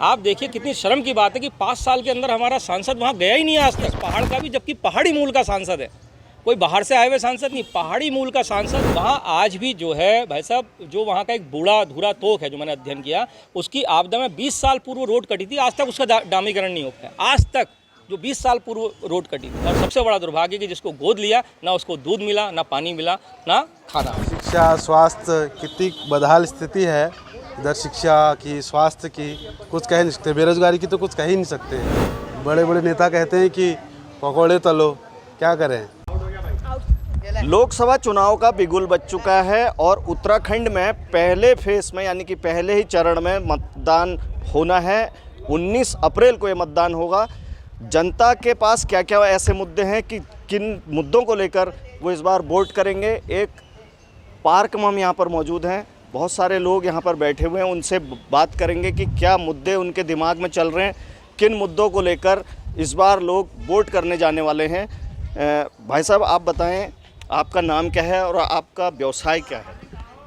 आप देखिए कितनी शर्म की बात है कि 5 साल के अंदर हमारा सांसद वहाँ गया ही नहीं है आज तक, पहाड़ का भी, जबकि पहाड़ी मूल का सांसद है, कोई बाहर से आए हुए सांसद नहीं, पहाड़ी मूल का सांसद वहाँ आज भी जो है भाई साहब, जो वहाँ का एक बूढ़ा अधूरा तोक है जो मैंने अध्ययन किया, उसकी आपदा में 20 साल पूर्व रोड कटी थी, आज तक उसका डामीकरण नहीं हो पाया, आज तक जो 20 साल पूर्व रोड कटी थी। और सबसे बड़ा दुर्भाग्य कि जिसको गोद लिया ना उसको दूध मिला, ना पानी मिला, ना खाना। शिक्षा स्वास्थ्य कितनी बदहाल स्थिति है, इधर शिक्षा की, स्वास्थ्य की कुछ कह नहीं सकते, बेरोजगारी की तो कुछ कह ही नहीं सकते। बड़े बड़े नेता कहते हैं कि पकौड़े तलो, क्या करें। लोकसभा चुनाव का बिगुल बज चुका है और उत्तराखंड में पहले फेस में यानी कि पहले ही चरण में मतदान होना है। 19 अप्रैल को ये मतदान होगा। जनता के पास क्या क्या ऐसे मुद्दे हैं कि किन मुद्दों को लेकर वो इस बार वोट करेंगे। एक पार्क में हम यहाँ पर मौजूद हैं, बहुत सारे लोग यहाँ पर बैठे हुए हैं, उनसे बात करेंगे कि क्या मुद्दे उनके दिमाग में चल रहे हैं, किन मुद्दों को लेकर इस बार लोग वोट करने जाने वाले हैं। भाई साहब, आप बताएं, आपका नाम क्या है और आपका व्यवसाय क्या है?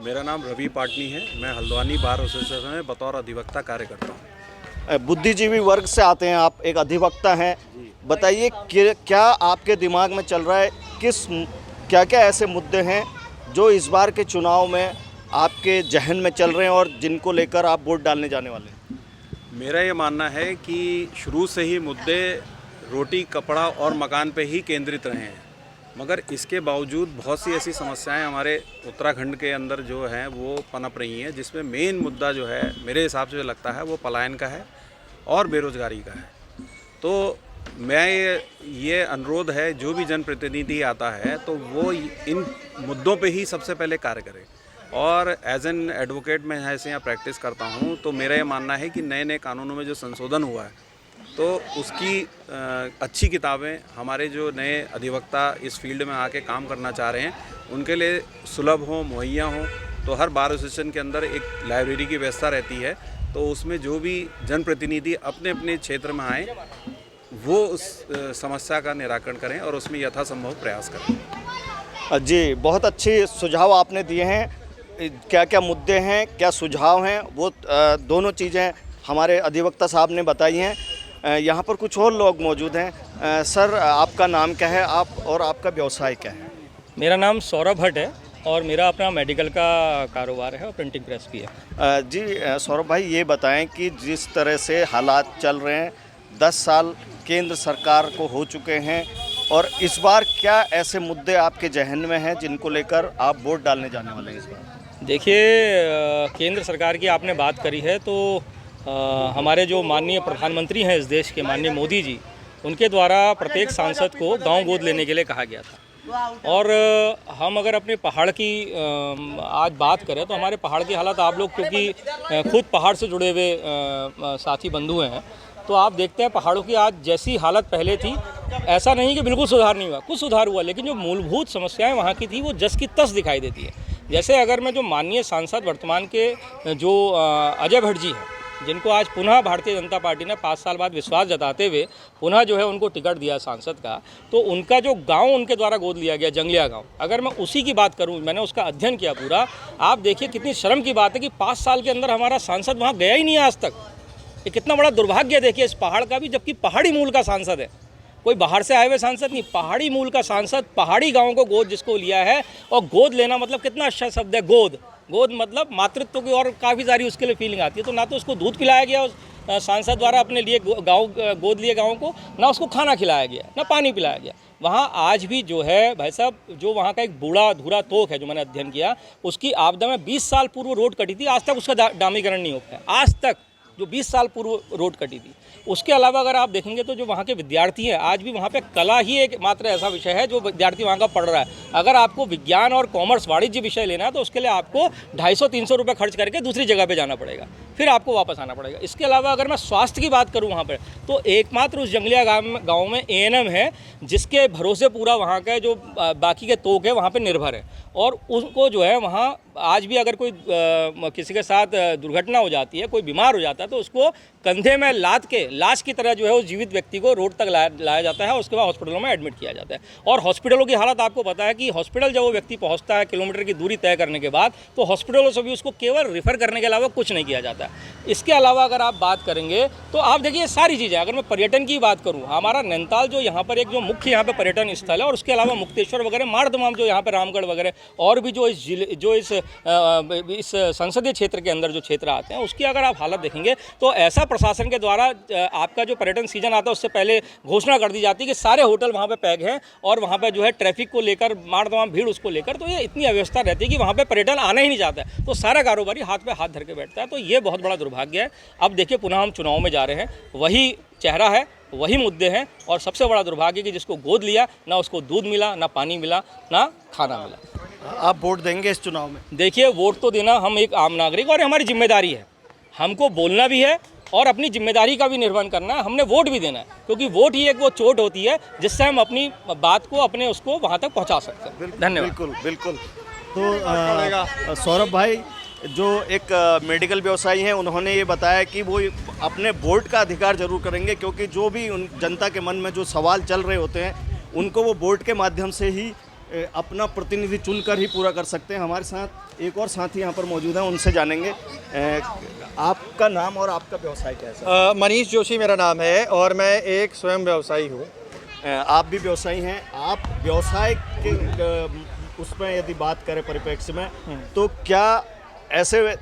मेरा नाम रवि पाटनी है। मैं हल्द्वानी बार एसोसिएशन में बतौर अधिवक्ता कार्य करता हूँ। बुद्धिजीवी वर्ग से आते हैं आप, एक अधिवक्ता हैं। बताइए कि क्या आपके दिमाग में चल रहा है, क्या क्या ऐसे मुद्दे हैं जो इस बार के चुनाव में आपके जहन में चल रहे हैं और जिनको लेकर आप वोट डालने जाने वाले हैं? मेरा ये मानना है कि शुरू से ही मुद्दे रोटी, कपड़ा और मकान पे ही केंद्रित रहे हैं, मगर इसके बावजूद बहुत सी ऐसी समस्याएं हमारे उत्तराखंड के अंदर जो हैं वो पनप रही हैं, जिसमें मेन मुद्दा जो है मेरे हिसाब से लगता है वो पलायन का है और बेरोज़गारी का है। तो मैं ये अनुरोध है, जो भी जनप्रतिनिधि आता है तो वो इन मुद्दों पे ही सबसे पहले कार्य करे। और एज एन एडवोकेट मैं ऐसे यहाँ प्रैक्टिस करता हूँ, तो मेरा ये मानना है कि नए नए कानूनों में जो संशोधन हुआ है तो उसकी अच्छी किताबें हमारे जो नए अधिवक्ता इस फील्ड में आके काम करना चाह रहे हैं उनके लिए सुलभ हों, मुहैया हों। तो हर बार एसोसिएशन के अंदर एक लाइब्रेरी की व्यवस्था रहती है, तो उसमें जो भी जनप्रतिनिधि अपने अपने क्षेत्र में आएँ वो उस समस्या का निराकरण करें और उसमें यथासंभव प्रयास करें। जी, बहुत अच्छे सुझाव आपने दिए हैं। क्या क्या मुद्दे हैं, क्या सुझाव हैं, वो दोनों चीज़ें हमारे अधिवक्ता साहब ने बताई हैं। यहाँ पर कुछ और लोग मौजूद हैं। सर, आपका नाम क्या है, आप और आपका व्यवसाय क्या है? मेरा नाम सौरभ भट्ट है और मेरा अपना मेडिकल का कारोबार है और प्रिंटिंग प्रेस भी है। जी सौरभ भाई, ये बताएं कि जिस तरह से हालात चल रहे हैं, 10 साल केंद्र सरकार को हो चुके हैं और इस बार क्या ऐसे मुद्दे आपके जहन में हैं जिनको लेकर आप वोट डालने जाने वाले हैं इस बार? देखिए, केंद्र सरकार की आपने बात करी है तो हमारे जो माननीय प्रधानमंत्री हैं इस देश के, माननीय मोदी जी, उनके द्वारा प्रत्येक सांसद को गांव गोद लेने के लिए कहा गया था। और हम अगर अपने पहाड़ की आज बात करें तो हमारे पहाड़ की हालत, आप लोग क्योंकि खुद पहाड़ से जुड़े हुए साथी बंधु हैं, तो आप देखते हैं पहाड़ों की आज जैसी हालत पहले थी, ऐसा नहीं कि बिल्कुल सुधार नहीं हुआ, कुछ सुधार हुआ, लेकिन जो मूलभूत समस्याएं वहाँ की थी वो जस की तस दिखाई देती है। जैसे अगर मैं जो माननीय सांसद वर्तमान के जो अजय भट्ट जी हैं, जिनको आज पुनः भारतीय जनता पार्टी ने 5 साल बाद विश्वास जताते हुए पुनः जो है उनको टिकट दिया सांसद का, तो उनका जो गांव उनके द्वारा गोद लिया गया, जंगलिया गांव, अगर मैं उसी की बात करूं, मैंने उसका अध्ययन किया पूरा। आप देखिए कितनी शर्म की बात है कि 5 साल के अंदर हमारा सांसद वहाँ गया ही नहीं है आज तक। ये कितना बड़ा दुर्भाग्य देखिए इस पहाड़ का भी, जबकि पहाड़ी मूल का सांसद है, कोई बाहर से आए हुए सांसद नहीं, पहाड़ी मूल का सांसद, पहाड़ी गाँव को गोद जिसको लिया है। और गोद लेना मतलब कितना अच्छा शब्द है, गोद। गोद मतलब मातृत्व की और काफ़ी सारी उसके लिए फीलिंग आती है। तो ना तो उसको दूध पिलाया गया उस सांसद द्वारा अपने लिए गाँव गोद लिए गाँव को, ना उसको खाना खिलाया गया, ना पानी पिलाया गया। वहाँ आज भी जो है भाई साहब, जो वहाँ का एक बूढ़ा अधूरा तोक है जो मैंने अध्ययन किया, उसकी आपदा में 20 साल पूर्व रोड कटी थी, आज तक उसका डामीकरण नहीं हो पाया, आज तक जो 20 साल पूर्व रोड कटी थी। उसके अलावा अगर आप देखेंगे तो जो वहाँ के विद्यार्थी हैं, आज भी वहाँ पे कला ही एक मात्र ऐसा विषय है जो विद्यार्थी वहाँ का पढ़ रहा है। अगर आपको विज्ञान और कॉमर्स, वाणिज्य विषय लेना है तो उसके लिए आपको 250-300 रुपये खर्च करके दूसरी जगह पे जाना पड़ेगा, फिर आपको वापस आना पड़ेगा। इसके अलावा अगर मैं स्वास्थ्य की बात करूँ वहाँ पर, तो एकमात्र उस जंगलिया गाँव में ANM है जिसके भरोसे पूरा वहाँ का जो बाकी के तोक है वहाँ पर निर्भर है, और उनको जो है वहाँ आज भी अगर कोई किसी के साथ दुर्घटना हो जाती है, कोई बीमार हो जाता है, तो उसको कंधे में लाद के लाश की तरह जो है उस जीवित व्यक्ति को रोड तक लाया जाता है और उसके बाद हॉस्पिटलों में एडमिट किया जाता है। और हॉस्पिटलों की हालत आपको पता है कि हॉस्पिटल जब वो व्यक्ति पहुंचता है किलोमीटर की दूरी तय करने के बाद, तो हॉस्पिटलों से भी उसको केवल रेफर करने के अलावा कुछ नहीं किया जाता है। इसके अलावा अगर आप बात करेंगे तो आप देखिए सारी चीज़ें, अगर मैं पर्यटन की बात करूँ, हमारा नैनीताल जो यहाँ पर एक जो मुख्य यहाँ पर पर्यटन स्थल है, और उसके अलावा मुक्तेश्वर वगैरह, मारदमाम जो यहाँ पर रामगढ़ वगैरह, और भी जो इस संसदीय क्षेत्र के अंदर जो क्षेत्र आते हैं, उसकी अगर आप हालत देखेंगे तो ऐसा प्रशासन के द्वारा आपका जो पर्यटन सीजन आता है उससे पहले घोषणा कर दी जाती है कि सारे होटल वहाँ पे पैक हैं, और वहाँ पे जो है ट्रैफिक को लेकर मार-तमाम भीड़ उसको लेकर, तो ये इतनी अव्यवस्था रहती है कि वहाँ पे पर्यटन आना ही नहीं चाहता है, तो सारा कारोबारी हाथ पे हाथ धर के बैठता है। तो ये बहुत बड़ा दुर्भाग्य है। अब देखिए पुनः हम चुनाव में जा रहे हैं, वही चेहरा है, वही मुद्दे हैं, और सबसे बड़ा दुर्भाग्य कि जिसको गोद लिया ना उसको दूध मिला, ना पानी मिला, ना खाना मिला। आप वोट देंगे इस चुनाव में? देखिए, वोट तो देना हम एक आम नागरिक और हमारी जिम्मेदारी है, हमको बोलना भी है और अपनी जिम्मेदारी का भी निर्वहन करना है। हमने वोट भी देना है, क्योंकि वोट ही एक वो चोट होती है जिससे हम अपनी बात को उसको वहाँ तक पहुँचा सकते हैं। धन्यवाद। बिल्कुल बिल्कुल। तो सौरभ भाई जो एक मेडिकल व्यवसायी हैं, उन्होंने ये बताया कि वो अपने वोट का अधिकार जरूर करेंगे, क्योंकि जो भी उन जनता के मन में जो सवाल चल रहे होते हैं उनको वो वोट के माध्यम से ही अपना प्रतिनिधि चुनकर ही पूरा कर सकते हैं। हमारे साथ एक और साथी यहाँ पर मौजूद हैं, उनसे जानेंगे आपका नाम और आपका व्यवसाय कैसा है? मनीष जोशी मेरा नाम है और मैं एक स्वयं व्यवसायी हूँ। आप भी व्यवसायी हैं। आप व्यवसाय के उसमें यदि बात करें परिप्रेक्ष्य में, तो क्या ऐसे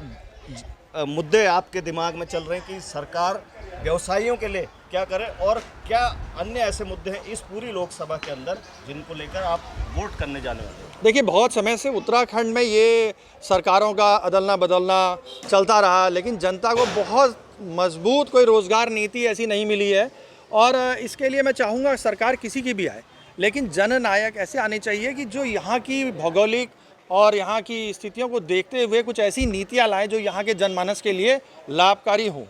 मुद्दे आपके दिमाग में चल रहे हैं कि सरकार व्यवसायियों के लिए क्या करे, और क्या अन्य ऐसे मुद्दे हैं इस पूरी लोकसभा के अंदर जिनको लेकर आप वोट करने जाने वाले हैं? देखिए, बहुत समय से उत्तराखंड में ये सरकारों का अदलना बदलना चलता रहा, लेकिन जनता को बहुत मजबूत कोई रोज़गार नीति ऐसी नहीं मिली है। और इसके लिए मैं चाहूँगा सरकार किसी की भी आए, लेकिन जननायक ऐसे आने चाहिए कि जो यहाँ की भौगोलिक और यहाँ की स्थितियों को देखते हुए कुछ ऐसी नीतियाँ लाएं जो यहाँ के जनमानस के लिए लाभकारी हों।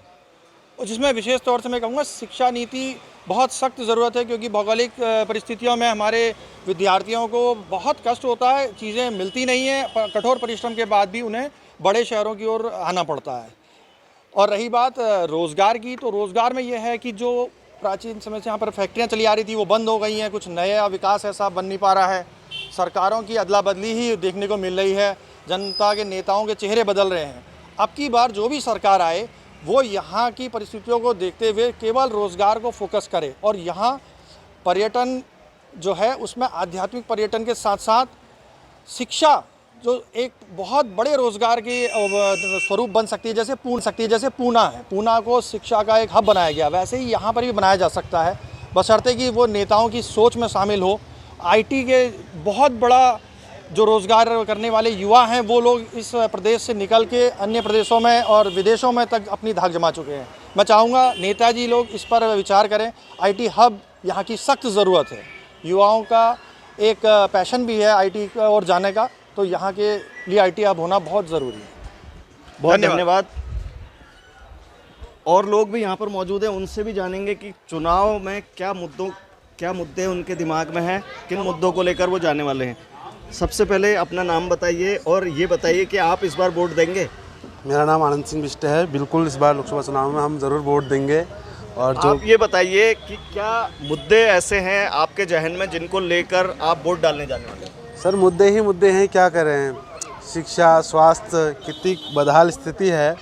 और जिसमें विशेष तौर से मैं कहूँगा शिक्षा नीति बहुत सख्त ज़रूरत है, क्योंकि भौगोलिक परिस्थितियों में हमारे विद्यार्थियों को बहुत कष्ट होता है, चीज़ें मिलती नहीं हैं, कठोर परिश्रम के बाद भी उन्हें बड़े शहरों की ओर आना पड़ता है। और रही बात रोज़गार की, तो रोज़गार में यह है कि जो प्राचीन समय से यहाँ पर फैक्ट्रियाँ चली आ रही थी वो बंद हो गई हैं, कुछ नया विकास ऐसा बन नहीं पा रहा है, सरकारों की अदला बदली ही देखने को मिल रही है, जनता के नेताओं के चेहरे बदल रहे हैं। अब की बार जो भी सरकार आए वो यहाँ की परिस्थितियों को देखते हुए केवल रोज़गार को फोकस करे, और यहाँ पर्यटन जो है उसमें आध्यात्मिक पर्यटन के साथ साथ शिक्षा जो एक बहुत बड़े रोज़गार की स्वरूप बन सकती है, जैसे पूना है, पूना को शिक्षा का एक हब बनाया गया, वैसे ही यहाँ पर भी बनाया जा सकता है, बशर्ते कि वो नेताओं की सोच में शामिल हो। आईटी के बहुत बड़ा जो रोज़गार करने वाले युवा हैं वो लोग इस प्रदेश से निकल के अन्य प्रदेशों में और विदेशों में तक अपनी धाक जमा चुके हैं। मैं चाहूँगा नेताजी लोग इस पर विचार करें। आईटी हब यहाँ की सख्त ज़रूरत है, युवाओं का एक पैशन भी है आईटी और जाने का, तो यहाँ के लिए आईटी हब होना बहुत ज़रूरी है। बहुत धन्यवाद। और लोग भी यहाँ पर मौजूद हैं, उनसे भी जानेंगे कि चुनाव में क्या मुद्दे उनके दिमाग में हैं, किन मुद्दों को लेकर वो जाने वाले हैं। सबसे पहले अपना नाम बताइए और ये बताइए कि आप इस बार वोट देंगे। मेरा नाम आनंद सिंह बिष्ट है। बिल्कुल इस बार लोकसभा चुनाव में हम ज़रूर वोट देंगे। और जो आप ये बताइए कि क्या मुद्दे ऐसे हैं आपके जहन में जिनको लेकर आप वोट डालने जाने वाले हैं? सर मुद्दे ही मुद्दे हैं, क्या करें। शिक्षा, स्वास्थ्य, कितनी बदहाल स्थिति है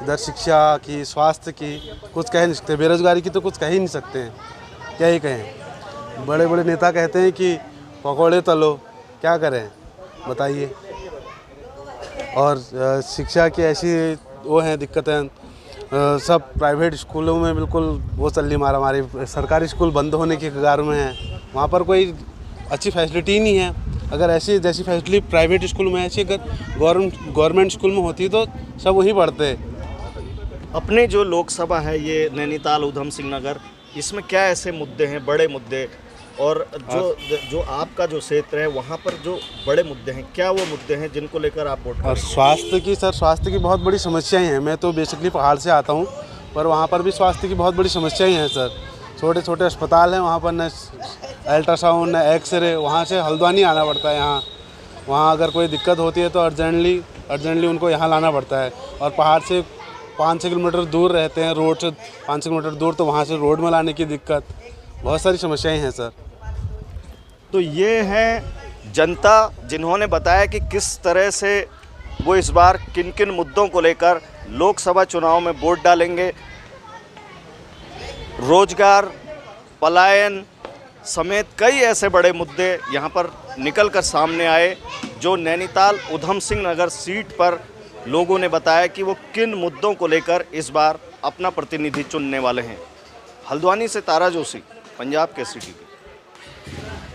इधर, शिक्षा की, स्वास्थ्य की कुछ कह नहीं सकते, बेरोजगारी की तो कुछ कह ही नहीं सकते हैं, क्या ही कहें। बड़े बड़े नेता कहते हैं कि पकौड़े तलो, क्या करें बताइए। और शिक्षा की ऐसी वो हैं दिक्कतें, सब प्राइवेट स्कूलों में बिल्कुल वो चल मारा मारी, सरकारी स्कूल बंद होने के कगार में है, वहाँ पर कोई अच्छी फैसिलिटी नहीं है। अगर ऐसी जैसी फैसिलिटी प्राइवेट स्कूल में ऐसी अगर गवर्नमेंट स्कूल में होती तो सब वहीं पढ़ते। अपने जो लोकसभा है ये नैनीताल उधम सिंह नगर, इसमें क्या ऐसे मुद्दे हैं, बड़े मुद्दे, और जो आपका जो क्षेत्र है वहाँ पर जो बड़े मुद्दे हैं, क्या वो मुद्दे हैं जिनको लेकर आप वोट? और स्वास्थ्य की बहुत बड़ी समस्याएं हैं। मैं तो बेसिकली पहाड़ से आता हूँ, पर वहाँ पर भी स्वास्थ्य की बहुत बड़ी समस्याएं हैं सर। छोटे छोटे अस्पताल हैं वहाँ पर, न अल्ट्रासाउंड न एक्सरे, वहाँ से हल्द्वानी आना पड़ता है यहाँ। वहाँ अगर कोई दिक्कत होती है तो अर्जेंटली उनको यहाँ लाना पड़ता है। और पहाड़ से 5-6 किलोमीटर दूर रहते हैं, रोड से 5 किलोमीटर दूर, तो वहाँ से रोड में लाने की दिक्कत, बहुत सारी समस्याएं हैं सर। तो ये हैं जनता जिन्होंने बताया कि किस तरह से वो इस बार किन किन मुद्दों को लेकर लोकसभा चुनाव में वोट डालेंगे। रोजगार, पलायन समेत कई ऐसे बड़े मुद्दे यहाँ पर निकल कर सामने आए, जो नैनीताल उधम सिंह नगर सीट पर लोगों ने बताया कि वो किन मुद्दों को लेकर इस बार अपना प्रतिनिधि चुनने वाले हैं। हल्द्वानी से तारा जोशी, पंजाब केसरी टीवी।